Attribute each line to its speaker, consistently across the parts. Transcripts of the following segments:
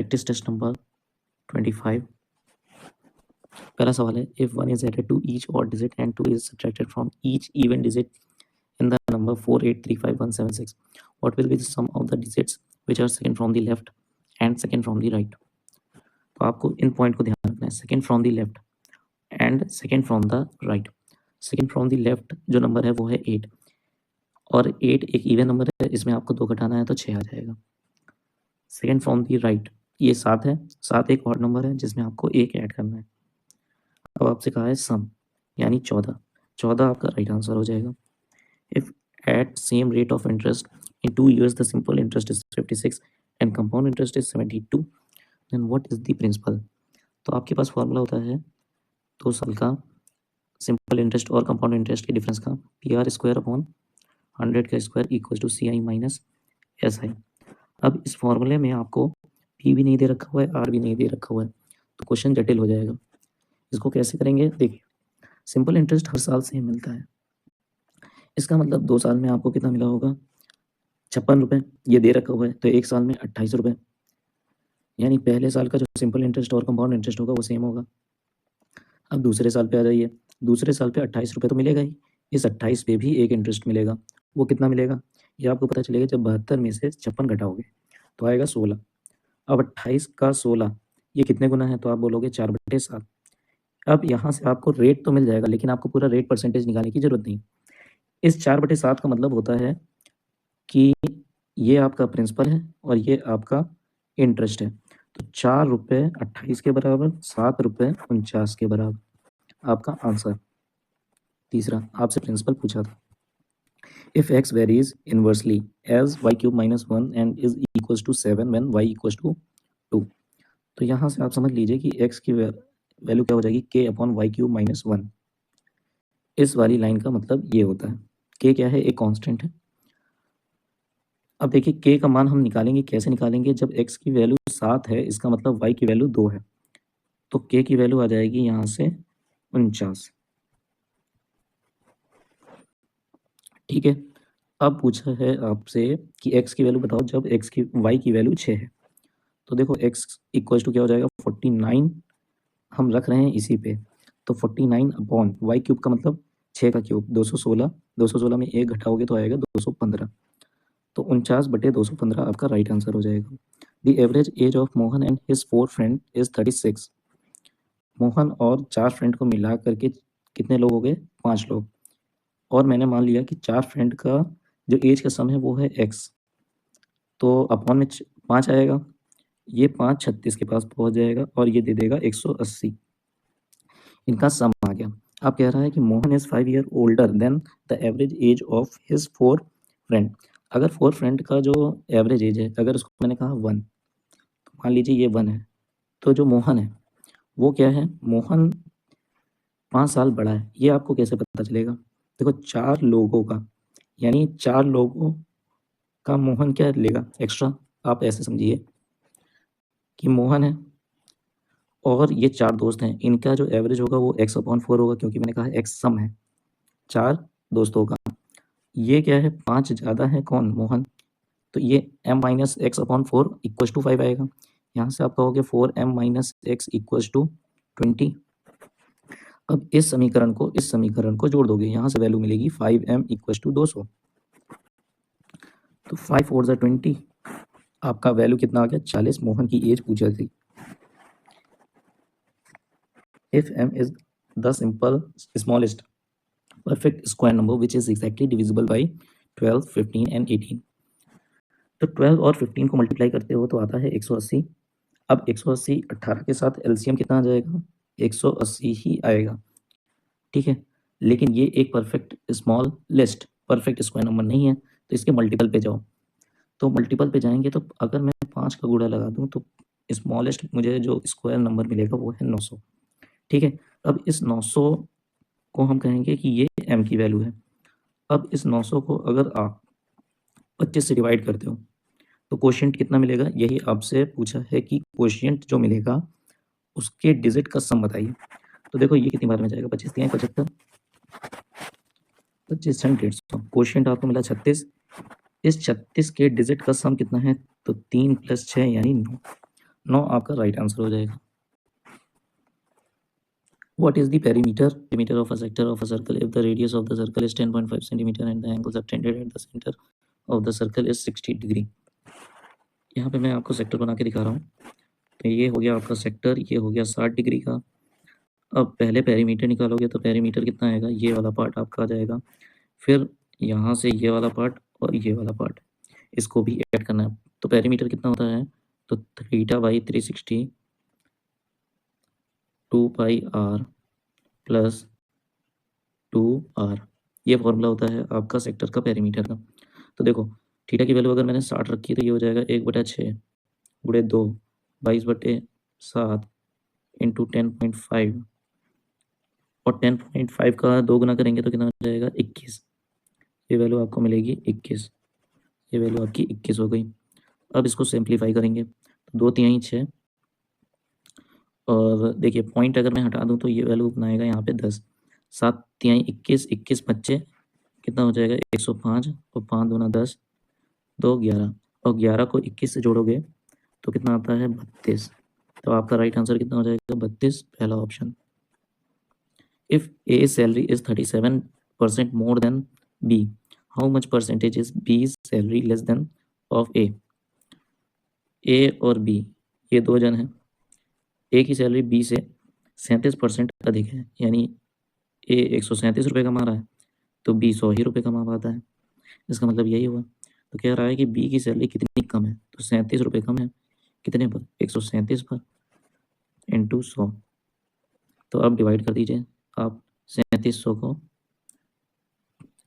Speaker 1: Practice test number 25। पहला सवाल है, if 1 is added to each odd digit and 2 is subtracted from each even digit in the number 4835176, what will be the sum of the digits which are second from the left and second from the right? तो आपको इन point को ध्यान रखना है, second from the left and second from the right. Second from the left जो number है वो है 8, और 8 एक इवन नंबर है, इसमें आपको 2 घटाना है तो 6 आ जाएगा। सेकंड फ्रॉम द राइट ये 7 है, 7 एक ऑड नंबर है जिसमें आपको 1 ऐड करना है। अब आपसे कहा है सम, यानी 14, 14 आपका राइट आंसर हो जाएगा। If at same rate of interest in 2 years the simple interest is 56 and compound interest is 72, then what is the principal? तो आपके पास फॉर्मूला होता है 2 साल का सिंपल इंटरेस्ट और कंपाउंड इंटरेस्ट के डिफरेंस का, PR² अपॉन 100 का square equal to CI minus SI। अब इस फॉर्मूले में आपको P भी नहीं दे रखा हुआ है, R भी नहीं दे रखा हुआ है, तो क्वेश्चन जटिल हो जाएगा। इसको कैसे करेंगे? देखिए, सिंपल इंटरेस्ट हर साल सेम मिलता है, इसका मतलब 2 साल में आपको कितना मिला होगा? 56 रुपये, ये दे रखा हुआ है, तो 1 साल में 28 रुपये, यानी पहले साल का जो सिंपल इंटरेस्ट और कंपाउंड इंटरेस्ट होगा वो सेम होगा। अब दूसरे साल पे आ जाइए, दूसरे साल पे 28 रुपये तो मिलेगा ही, इस 28 पे भी एक इंटरेस्ट मिलेगा, वो कितना मिलेगा? ये आपको पता चलेगा जब 72 में से 56 घटाओगे तो आएगा 16। अब 28 का 16 ये कितने गुना है? तो आप बोलोगे 4/7। अब यहाँ से आपको रेट तो मिल जाएगा, लेकिन आपको पूरा रेट परसेंटेज निकालने की जरूरत नहीं। इस 4/7 का मतलब होता है कि ये आपका प्रिंसिपल है और ये आपका इंटरेस्ट है, तो 4 रुपये 28 के बराबर, 7 रुपये 49 के बराबर आपका आंसर। तीसरा आपसे प्रिंसिपल पूछा था, if x varies inversely as y³ - 1 and is equals to 7 when y equals to 2, तो यहाँ से आप समझ लीजिए कि x की वैल्यू क्या हो जाएगी? k/y³ - 1। इस वाली लाइन का मतलब ये होता है, k क्या है? एक कांस्टेंट है। अब देखिए k का मान हम निकालेंगे, कैसे निकालेंगे? जब x की वैल्यू 7 है, इसका मतलब y की वैल्यू 2 है, तो k की वैल्यू आ जाएगी यहाँ से 49। ठीक है, अब पूछा है आपसे कि x की वैल्यू बताओ जब y की वैल्यू 6 है, तो देखो x इक्वल्स टू क्या हो जाएगा? 49 हम रख रहे हैं इसी पे, तो 49/y³ का मतलब 6 का क्यूब 216, 216 में 1 घटाओगे तो आएगा 215, तो 49/215 आपका राइट आंसर हो जाएगा। The average age of Mohan and his 4 friend is 36। Mohan और 4 फ्रेंड को मिला करके कितने लोग हो गए? 5 लोग, और मैंने मान लिया कि 4 फ्रेंड का जो एज का सम है वो है x, तो अपॉन में 5 आएगा, ये 5 36 के पास पहुंच जाएगा और ये दे देगा 180। इनका सम आ गया। अब कह रहा है कि Mohan is 5 year older than the average age of his 4 friend. अगर 4 फ्रेंड का जो एवरेज एज है, अगर उसको मैंने कहा 1, तो मान लीजिए ये 1 है, तो जो मोहन है वो क्या है? मोहन 5 साल बड़ा है। ये आपको कैसे पता चलेगा? देखो 4 लोगों का, यानी 4 लोगों का मोहन क्या लेगा एक्स्ट्रा? आप ऐसे समझिए कि मोहन है और ये 4 दोस्त हैं, इनका जो एवरेज होगा वो x/4 होगा, क्योंकि मैंने कहा x सम है 4 दोस्तों का। ये क्या है? 5 ज़्यादा है कौन? मोहन, तो ये m - x/4 इक्वल्स टू 5 आएगा। यहाँ से आप कहोगे 4m - x इक्वल्स टू 20। अब इस समीकरण को जोड़ दोगे, यहाँ से वैल्यू मिलेगी 5m इक्वल्स टू 200, तो 5 4 ज़ा 20, आपका वैल्यू कितना आ गया? 40। मोहन की एज पूछा थी। If m is the smallest perfect square number which is exactly divisible by 12, 15 and 18, तो 12 और 15 को मल्टीप्लाई करते हो तो आता है 180। अब 180 18 के साथ एलसीएम कितना आ जाएगा? 180 ही आएगा। ठीक है, लेकिन ये एक परफेक्ट स्क्वायर नंबर नहीं है, तो इसके मल्टीपल पे जाओ। तो मल्टीपल पे जाएंगे तो अगर मैं 5 का गुणा लगा दूं तो स्मॉलेस्ट मुझे जो स्क्वायर नंबर मिलेगा वो है 900। ठीक है, अब इस 900 को हम कहेंगे कि ये m की वैल्यू है। अब इस 900 को अगर आप 25 से डिवाइड करते हो तो कोशिएंट कितना मिलेगा? यही आपसे पूछा है कि कोशिएंट जो मिलेगा उसके डिजिट का सम बताइए। तो देखो ये कितनी बार में जाएगा? 25 3 75, 25 6 150, कोशिएंट आपको मिला 36। इस 36 के डिजिट का सम कितना है? तो 3 + 6 यानी 9। 9 आपका राइट आंसर हो जाएगा। What is the perimeter of a sector of a circle if the radius of the circle is 10.5 centimeter and the angle subtended at the center of the circle is 60 degree. यहाँ पे मैं आपको sector बना के दिखा रहा हूँ। तो ये हो गया आपका सेक्टर, ये हो गया 60 डिग्री का। अब पहले पेरीमीटर निकालोगे तो पेरीमीटर कितना आएगा, ये वाला पार्ट आपका आ जाएगा। फिर यहाँ से ये वाला पार्ट और ये वाला पार्ट, इसको भी ऐड करना है। तो पेरीमीटर कितना होता है, तो theta by 360 2 pi r plus 2r, ये फॉर्मूला होता है आपका सेक्टर का पेरीमीटर का। तो देखो थीटा की वैल्यू अगर मैंने 60 रखी है तो ये हो जाएगा 1/6 गुणे 2 22/7 इंटू 10.5 और 10.5 का 2 गुना करेंगे तो कितना हो जाएगा 21। ये वैल्यू आपको मिलेगी 21, ये वैल्यू आपकी 21 हो गई। अब इसको सिंप्लीफाई करेंगे तो 2 तिहाई 6 और देखिए पॉइंट अगर मैं हटा दूं तो ये वैल्यू कितना आएगा यहाँ पे 10, 7 तिहाई 21, 21 बच्चे कितना हो जाएगा 105 और 5 दूना 10, 2 11 और 11 को 21 से जोड़ोगे तो कितना आता है 32। तो आपका राइट आंसर कितना हो जाएगा 32, पहला option. If A salary is 37% more than B, how much percentage is B salary less than of A. A और बी ये दो जन हैं, ए की सैलरी बी से 37% अधिक है, यानी ए 137 रुपये कमा रहा है तो बी 100 ही रुपये कमा पाता है। इसका मतलब यही हुआ। तो कह रहा है कि बी की सैलरी कितनी कम है, तो 37 रुपये कम है, कितने पर 137 पर इंटू 100। तो अब डिवाइड कर दीजिए आप 3700 को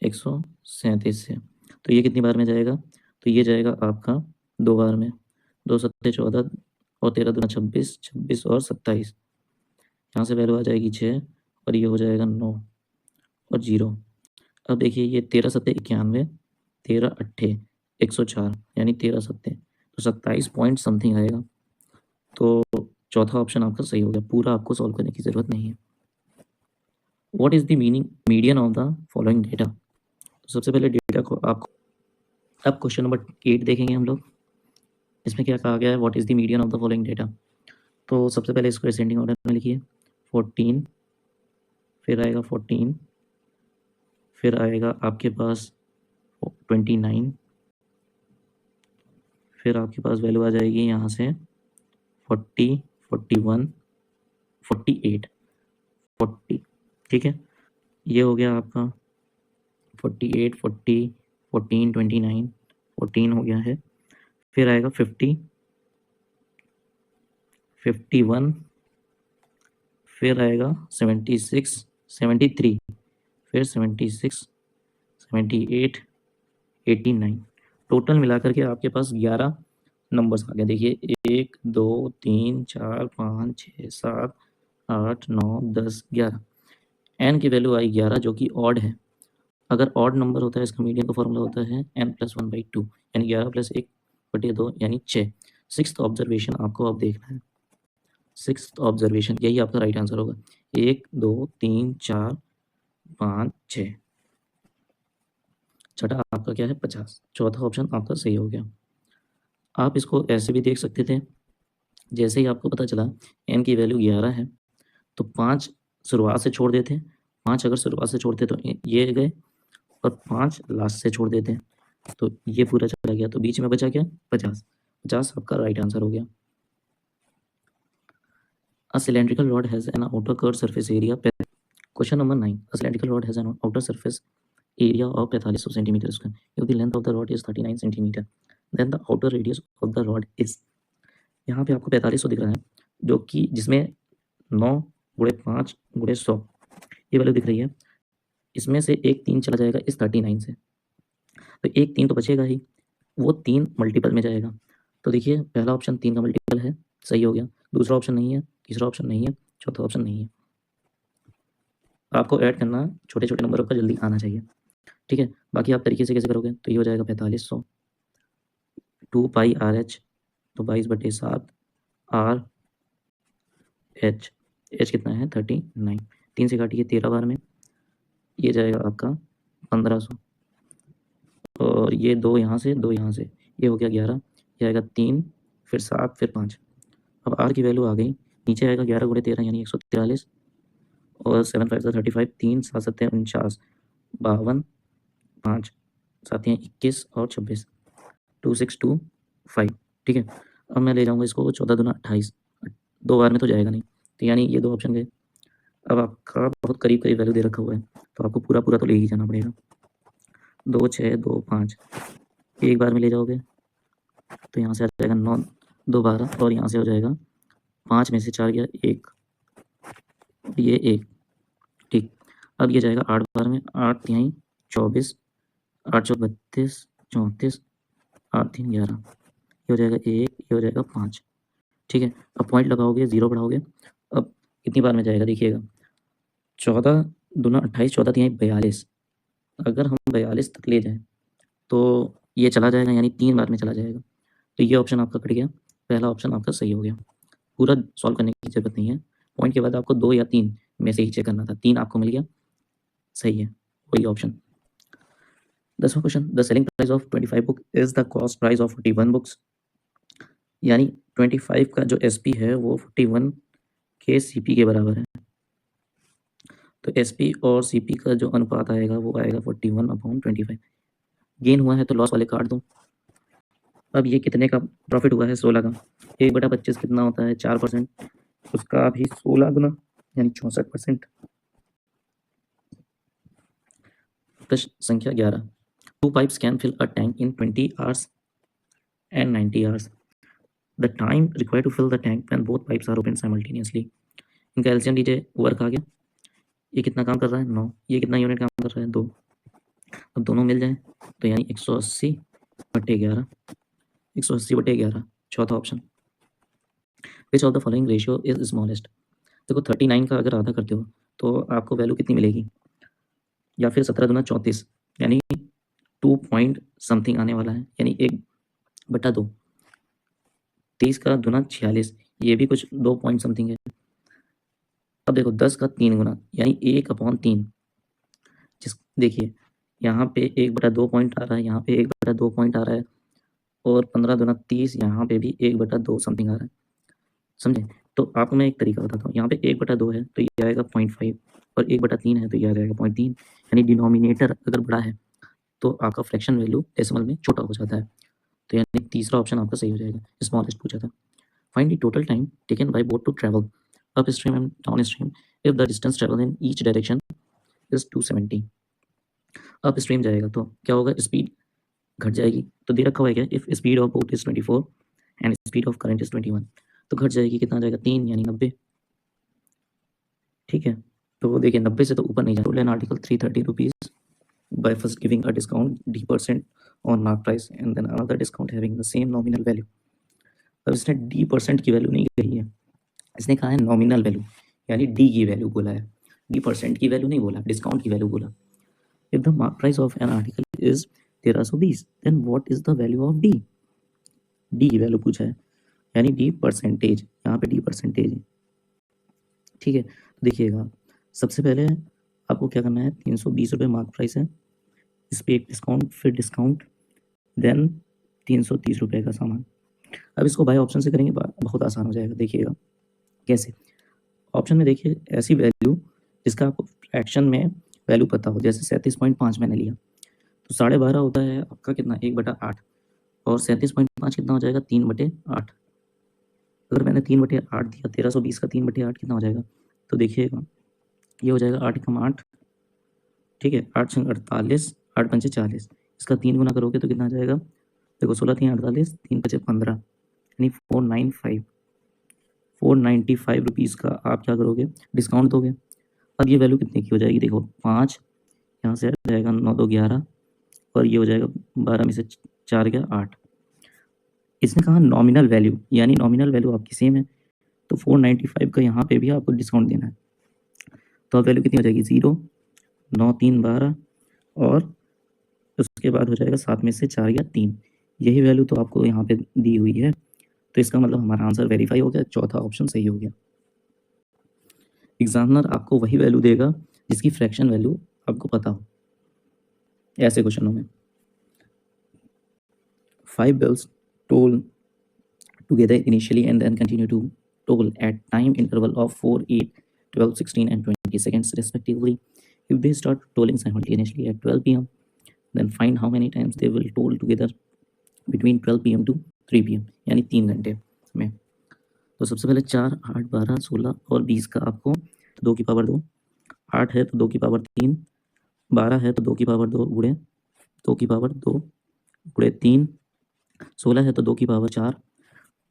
Speaker 1: 137 से, तो ये कितनी बार में जाएगा, तो ये जाएगा आपका 2 बार में, 2 सत्ते 14 और 13 दूना 26, 26 और 27, यहाँ से वैल्यू आ जाएगी 6 और ये हो जाएगा 9 और 0। अब देखिए ये 13 सत्ते 91, 13 अट्ठे 104, यानी 13 सत्ते तो 27 पॉइंट समथिंग आएगा। तो चौथा ऑप्शन आपका सही हो गया, पूरा आपको सॉल्व करने की ज़रूरत नहीं है। What is the meaning median of the following data. तो सबसे पहले डेटा को आपको, अब क्वेश्चन नंबर 8 देखेंगे हम लोग। इसमें क्या कहा गया है, what is the median of the following data. तो सबसे पहले इसको असेंडिंग ऑर्डर में लिखिए, 14, फिर आएगा 14, फिर आएगा आपके पास 29, फिर आपके पास वैल्यू आ जाएगी यहाँ से 40, 41, 48, 40, ठीक है। ये हो गया आपका 48, 40, 14, 29, 14 हो गया है। फिर आएगा 50, 51, फिर आएगा 76, 73, फिर 76, 78, 89। टोटल मिलाकर के आपके पास 11 नंबर्स आ गए। देखिए 1 2 3 4 5 6 7 8 9 10 11, एन की वैल्यू आई 11 जो कि ऑड है। अगर ऑड नंबर होता है इसका मीडियन का फॉर्मूला होता है n+1/2, यानी 11 + 1/2 यानी 6। सिक्स्थ ऑब्जर्वेशन आपको अब देखना है, सिक्स्थ ऑब्जर्वेशन यही आपका राइट आंसर होगा। 1 2 3 4 5 6, छठा आपका क्या है 50, चौथा ऑप्शन आपका सही हो गया। आप इसको ऐसे भी देख सकते थे, जैसे ही आपको पता चला n की वैल्यू 11 है तो 5 शुरुआत से छोड़ देते, 5 अगर शुरुआत से छोड़ते तो ये गए और 5 लास्ट से छोड़ देते हैं तो ये पूरा चला गया, तो बीच में बचा क्या 50, 50 आपका राइट आंसर हो गया। A cylindrical rod has an outer curved surface area. Question number 9. A cylindrical rod has an outer surface area of 45 centimeter square. If the length of the rod is 39 centimeter, then the outer radius of the rod is. यहाँ पे आपको 4500 दिख रहा है, जो कि जिसमें 9 गुणे 5 गुणे 100 ये वैल्यू दिख रही है। इसमें से एक 3 चला जाएगा इस 39 से, तो एक 3 तो बचेगा ही, वो 3 मल्टीपल में जाएगा। तो देखिए पहला ऑप्शन 3 का मल्टीपल है, सही हो गया। दूसरा ऑप्शन नहीं है, तीसरा ऑप्शन नहीं है, चौथा ऑप्शन नहीं है। आपको ऐड करना छोटे छोटे नंबरों का जल्दी आना चाहिए, ठीक है। बाकी आप तरीके से कैसे करोगे, तो ये हो जाएगा 4500, 2 पाई RH, तो 22/7 R H, H कितना है 39, 3 से काटिए 13 बार में, ये जाएगा आपका 1500 और ये 2 यहाँ से 2 यहाँ से, ये हो गया 11, ये आएगा 3 फिर 7 फिर 5, अब आर की वैल्यू आ गई, नीचे आएगा 11 गुणे 13 यानी 143 और 7 5 35, 3 7 7 49, 52, 5 7 21 और 26, 2625। ठीक है, अब मैं ले जाऊंगा इसको 14 दूना 28, 2 बार में तो जाएगा नहीं, तो यानी ये 2 ऑप्शन गए। अब आपका बहुत करीब करीब वैल्यू दे रखा हुआ है, तो आपको पूरा पूरा तो ले ही जाना पड़ेगा। 2 6 2 5 एक बार में ले जाओगे तो यहाँ से आ जाएगा 9 2 12 और यहाँ से हो जाएगा 5 में से 4 गया 1, ये 1। ठीक, अब ये जाएगा 8 बार में, 8 3 24, 8 4 32 34, 8 3 11, ये हो जाएगा 1, ये हो जाएगा 5। ठीक है, अब पॉइंट लगाओगे, 0 बढ़ाओगे, अब कितनी बार में जाएगा देखिएगा, 14 दूना 28, 14 3 42। अगर हम 42 तक ले जाएं तो ये चला जाएगा, यानी 3 बार में चला जाएगा, तो ये ऑप्शन आपका कट गया, पहला ऑप्शन आपका सही हो गया। पूरा सॉल्व करने की जरूरत नहीं है, पॉइंट के बाद आपको 2 या 3 में से ही चेक करना था, 3 आपको मिल गया, सही है वही ऑप्शन। 10वां question, the selling price of 25 book is the cost price of 41 books, यानी 25 का जो एसपी है वो 41 के सीपी के बराबर है, तो एसपी और सीपी का जो अनुपात आएगा वो आएगा 41/25। गेन हुआ है तो लॉस वाले काट दो। अब ये कितने का प्रॉफिट हुआ है, 16 का, 1/25 कितना होता है 4%, उसका भी 16 गुना यानी 64%। प्रश्न संख्या 11, 2 pipes can fill a tank in 20 hours and 90 hours. The time required to fill the tank when both pipes are open simultaneously. इनका एलसीएम लीजिए, वर्क आ गया, ये कितना काम कर रहा है 9, ये कितना यूनिट काम कर रहा है 2, अब दोनों मिल जाए तो यानी 180/11, 180/11, चौथा option. Which of the following ratio is smallest, देखो 39 का अगर आधा करते हो तो आपको वैल्यू कितनी मिलेगी, या फिर 17 दूना 34 यानी 2 पॉइंट समथिंग आने वाला है, यानी 1/2। 23 का दूना 46, ये भी कुछ 2 पॉइंट समथिंग है। अब देखो 10 का 3 गुना यानी 1/3, जिस देखिए यहाँ पे 1/2 पॉइंट आ रहा है, यहाँ पे 1/2 पॉइंट आ रहा है, और 15 दूना 30, यहाँ पे भी 1/2 समथिंग आ रहा है, समझे। तो आपको मैं एक तरीका बताता हूँ, यहाँ पे 1/2 है तो ये आएगा 0.5, और 1/3 है तो ये आ जाएगा 0.3, यानी डिनोमिनेटर अगर बड़ा है तो आपका फ्रैक्शन वैल्यू डेसिमल में छोटा हो जाता है, तो यानी तीसरा ऑप्शन आपका सही हो जाएगा, स्मॉलेस्ट पूछा था। Find the total time taken by boat to travel upstream and downstream if the distance travel in each direction is 270। Upstream जाएगा तो क्या होगा, स्पीड घट जाएगी, तो दे रखा हुआ है क्या, if speed of boat is 24 and speed of current is 21, तो घट जाएगी, कितना आ जाएगा 3 यानी 90। ठीक है, तो देखिए 90 से तो ऊपर नहीं जाए, an article 330 rupees by first giving a discount D% on mark price and then another discount having the same nominal value। अब इसने D% की वैल्यू नहीं कही है, इसने कहा है नॉमिनल वैल्यू, यानी D की वैल्यू बोला है, D% की वैल्यू नहीं बोला, डिस्काउंट की वैल्यू बोला। If the mark price of an article is 1320 then what is the value of D? D की वैल्यू पूछा है, यानी D%, यहाँ पे D% है। ठीक है, तो देखिएगा सबसे पहले आपको क्या करना है, 320 रुपये मार्क प्राइस है, इस पर एक डिस्काउंट, फिर डिस्काउंट, देन 330 रुपये का सामान। अब इसको बाय ऑप्शन से करेंगे, बहुत आसान हो जाएगा, देखिएगा कैसे। ऑप्शन में देखिए ऐसी वैल्यू जिसका आपको फ्रैक्शन में वैल्यू पता हो, जैसे 37.5 मैंने लिया तो 12.5 होता है आपका कितना 1/8, और 37.5 कितना हो जाएगा 3/8। अगर मैंने 3/8 दिया, 1320 का 3/8 कितना हो जाएगा, तो देखिएगा ये हो जाएगा 8 ठीक है, 8 छंग 48, 8 पंचे 40, इसका 3 गुना करोगे तो कितना आ जाएगा, देखो 16 3 48, 3 5 15 यानी 495 रुपीज़ का आप क्या करोगे, डिस्काउंट दोगे। अब ये वैल्यू कितने की हो जाएगी, देखो 5, यहाँ से आ जाएगा 9 2 11, और ये हो जाएगा 12 में से 4 गया 8। इसने कहा नॉमिनल वैल्यू, यानी नॉमिनल वैल्यू आपकी सेम है, तो 495 का यहाँ पे भी आपको डिस्काउंट देना है, तो अब वैल्यू कितनी हो जाएगी 0, 9 3 12, और उसके बाद हो जाएगा 7 में से 4 या 3, यही वैल्यू तो आपको यहाँ पे दी हुई है, तो इसका मतलब हमारा आंसर वेरीफाई हो गया, चौथा ऑप्शन सही हो गया। एग्जामिनर आपको वही वैल्यू देगा जिसकी फ्रैक्शन वैल्यू आपको पता हो, ऐसे क्वेश्चनों में। 5 bills toll together initially and then continue to toll at time interval of 4, 8, 12, 16 and 20 seconds respectively. If they start tolling simultaneously at 12 p.m., then find how many times they will toll together between 12 p.m. to 3 p.m. यानी 3 घंटे में। तो सबसे पहले 4, 8, 12, 16 और 20 का आपको 2 की पावर 2, 8 है तो 2 की पावर 3, 12 है तो 2 की पावर 2 गुणे 2 की पावर 2 गुणे 3, 16 है तो 2 की पावर 4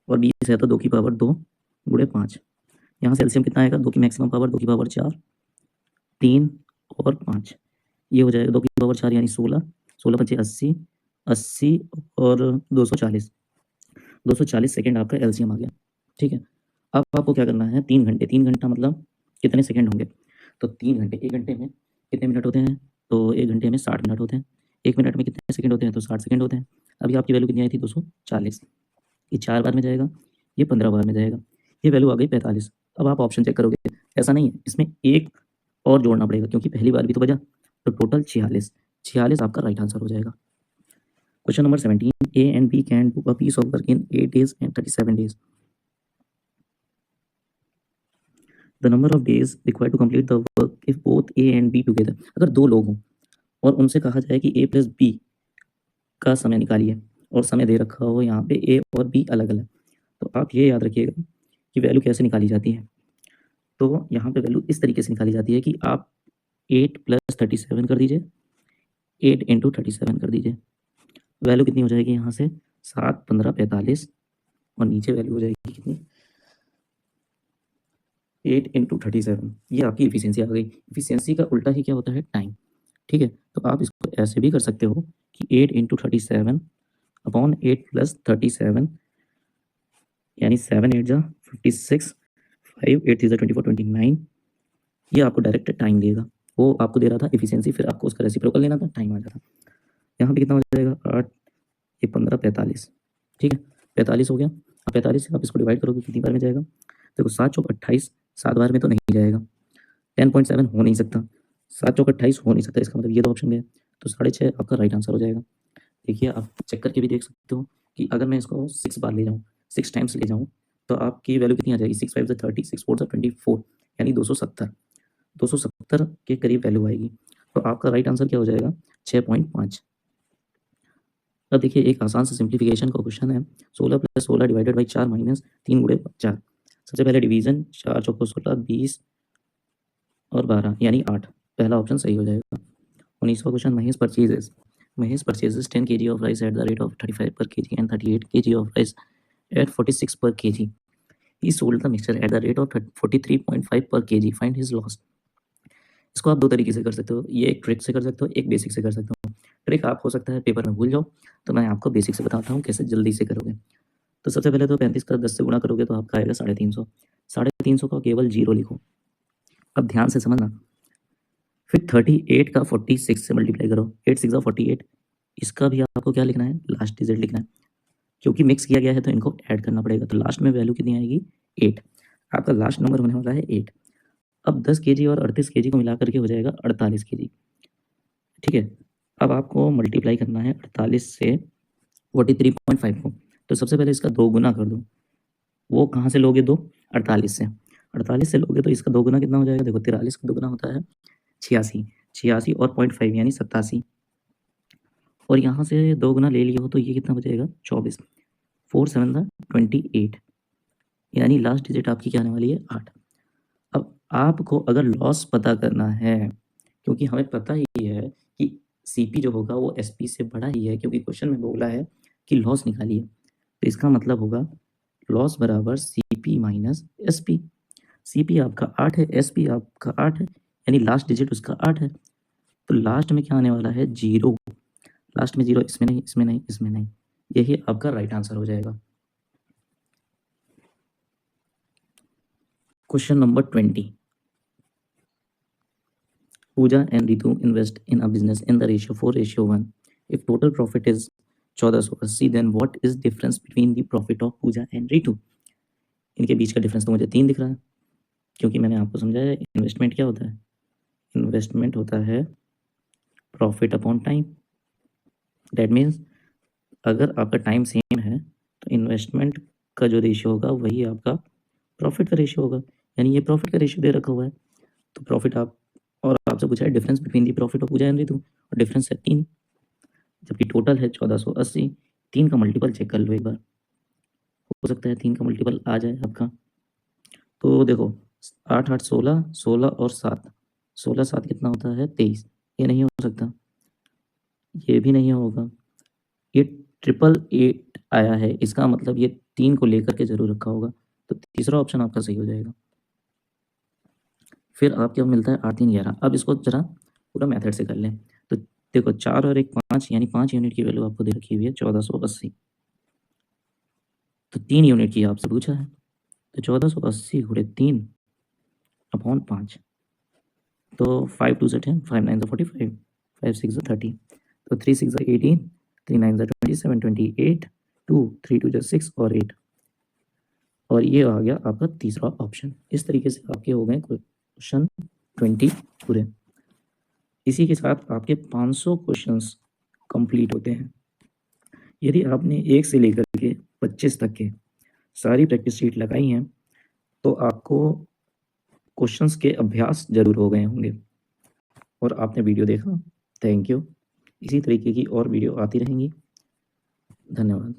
Speaker 1: और 20 है तो 2 की पावर 2 गुणे 5। यहाँ से एलसीएम कितना आएगा? 2 की मैक्सिमम पावर 2 की पावर 4, 3 और 5, ये हो जाएगा 2 की पावर 4 यानी 16, 16 पच्चीस 80, 80 और 240, 240 सेकेंड आपका एलसीएम आ गया। ठीक है, अब आपको क्या करना है? 3 घंटे, 3 घंटा मतलब कितने सेकेंड होंगे? तो 3 घंटे, 1 घंटे में कितने मिनट होते हैं? तो 1 घंटे में 60 मिनट होते हैं। 1 मिनट में कितने सेकेंड होते हैं? तो 60 सेकेंड होते हैं। अभी आपकी वैल्यू कितनी आई थी? 240। ये 4 बार में जाएगा, ये 15 बार में जाएगा, ये वैल्यू आ गई 45। अब आप ऑप्शन चेक करोगे, ऐसा नहीं है, इसमें एक और जोड़ना पड़ेगा क्योंकि पहली बार भी तो बजा, तो टोटल 46, 46 आपका राइट आंसर हो जाएगा। Question number 17, A and B can do a piece of work in 8 days and 37 days. The number of days required to complete the work if both A and B together. अगर दो लोग हों और उनसे कहा जाए कि A प्लस B का समय निकालिए और समय दे रखा हो यहाँ पे A और B अलग अलग, तो आप ये याद रखिएगा कि वैल्यू कैसे निकाली जाती है। तो यहाँ पे वैल्यू इस तरीके से निकाली जाती है कि आप 8 + 37 कर दीजिए, 8 × 37 कर दीजिए, वैल्यू कितनी हो जाएगी यहाँ से? 7, 15, 45 और नीचे वैल्यू हो जाएगी कितनी? 8 × 37। ये आपकी इफिशियंसी आ गई। इफिशियंसी का उल्टा ही क्या होता है? टाइम। ठीक है, तो आप इसको ऐसे भी कर सकते हो कि 8 × 37 अपॉन 8 + 37 यानी 7 8 जा 56, 5 8 3 24, 29, ये आपको डायरेक्ट टाइम देगा। वो आपको दे रहा था इफिशियंसी, फिर आपको उसका रेसिप्रोकल लेना था, टाइम आ जाता। यहाँ पे कितना हो जाएगा? 8, ये 15, 45। ठीक है, 45 हो गया। अब 45 से आप इसको डिवाइड करोगे कितनी बार में जाएगा? देखो 7 चौक 28, 7 बार में तो नहीं जाएगा, 10.7 हो नहीं सकता, 7 चौक 28 हो नहीं सकता, इसका मतलब ये दो ऑप्शन गए, तो 6.5 आपका राइट आंसर हो जाएगा। देखिए आप चेक करके भी देख सकते हो कि अगर मैं इसको 6 बार ले जाऊँ, 6 टाइम्स ले जाऊँ, तो आपकी वैल्यू कितनी आ जाएगी? 6 5 30, 6 4 24 यानी 270, 270 के करीब वैल्यू आएगी। तो आपका राइट आंसर क्या हो जाएगा? 6.5। अब देखिए एक आसान सा सिंप्लीफिकेशन का क्वेश्चन है, 16 + 16 डिवाइडेड बाई 4 माइनस 3 गुणे 4। सबसे पहले डिवीजन, 4 चौको 16, 20 और 12 यानी 8, पहला ऑप्शन सही हो जाएगा। 19वां question, Mahesh purchases 10 kg of rice at the rate of 35 per kg and 38 kg of rice at 46 per kg. He sold the mixture at the rate of 43.5 per kg. Find his loss. इसको आप दो तरीके से कर सकते हो, ये एक ट्रिक से कर सकते हो, एक बेसिक से कर सकते हो। ट्रिक आप हो सकता है पेपर में भूल जाओ, तो मैं आपको बेसिक से बताता हूँ कैसे जल्दी से करोगे। तो सबसे पहले तो 35 का 10 से गुणा करोगे तो आपका आएगा 350, 350 का केवल 0 लिखो। अब ध्यान से समझना, फिर 38 का 46 से मल्टीप्लाई करो, 8 6 48, इसका भी आपको क्या लिखना है? लास्ट डिजिट लिखना है। क्योंकि मिक्स किया गया है तो इनको ऐड करना पड़ेगा, तो लास्ट में वैल्यू कितनी आएगी? 8। आपका लास्ट नंबर होने वाला है 8। अब 10 kg और 38 kg को मिला करके हो जाएगा 48 kg। ठीक है, अब आपको मल्टीप्लाई करना है 48 से 43.5 को, तो सबसे पहले इसका 2 गुना कर दो। वो कहाँ से लोगे? 2 48 से, 48 से लोगे तो इसका 2 गुना कितना हो जाएगा? देखो 43 का 2 गुना होता है 86, 86 और 0.5 यानी 87, और यहाँ से 2 गुना ले लिया हो तो ये कितना बचेगा? 24, 4 7 28 यानी लास्ट डिजिट आपकी क्या आने वाली है? 8। अब आपको अगर लॉस पता करना है, क्योंकि हमें पता ही है कि सीपी जो होगा वो एसपी से बड़ा ही है, क्योंकि क्वेश्चन में बोला है कि लॉस निकालिए, तो इसका मतलब होगा लॉस बराबर सीपी माइनस एसपी। सीपी आपका 8 है, एसपी आपका 8 है, यानी लास्ट डिजिट उसका 8 है, तो लास्ट में क्या आने वाला है? 0। लास्ट में 0, इसमें नहीं, इसमें नहीं, इसमें नहीं, यही आपका राइट आंसर हो जाएगा। Question number 20, Pooja and Ritu invest in a business in the ratio 4:1. If total profit is 1480, then what is difference between the profit of Pooja and Ritu? इनके बीच का डिफरेंस तो मुझे 3 दिख रहा है, क्योंकि मैंने आपको समझाया इन्वेस्टमेंट क्या होता है? इन्वेस्टमेंट होता है profit upon time. That means अगर आपका टाइम सेम है तो इन्वेस्टमेंट का जो रेशियो होगा वही आपका प्रॉफिट का रेशियो होगा, यानी ये प्रॉफिट का रेशियो दे रखा हुआ है। तो प्रॉफिट और आपसे पूछा है difference between the profit of Puja and Ritu, और डिफरेंस है 3, जबकि टोटल है 1480। 3 का मल्टीपल चेक कर लो एक बार, हो सकता है 3 का मल्टीपल आ जाए आपका। तो देखो 8 8 16, 16 और 7, 16 7 कितना होता है 23, ये नहीं हो सकता, ये भी नहीं होगा, ये 888 आया है, इसका मतलब ये 3 को लेकर के जरूर रखा होगा, तो तीसरा ऑप्शन आपका सही हो जाएगा। फिर आपको मिलता है 8 3 11। अब इसको जरा पूरा मेथड से कर लें। तो देखो 4 और 1 5, यानी 5 यूनिट की वैल्यू आपको दे रखी हुई है 1480, तो 3 यूनिट की आपसे पूछा है, तो 1480 गुणे 3 अपॉन 5, तो 5 2 से 10, 5 9 45, 5 6 30, तो 3 6 18, 3 9 27, 28, 2 3 2 6 और 8, और ये आ गया आपका तीसरा ऑप्शन। इस तरीके से आपके हो गए क्वेश्चन 20 पूरे। इसी के साथ आपके 500 क्वेश्चंस कंप्लीट होते हैं। यदि आपने 1 से लेकर के 25 तक के सारी प्रैक्टिस शीट लगाई हैं, तो आपको क्वेश्चंस के अभ्यास जरूर हो गए होंगे, और आपने वीडियो देखा, थैंक यू। इसी तरीके की और वीडियो आती रहेंगी। धन्यवाद।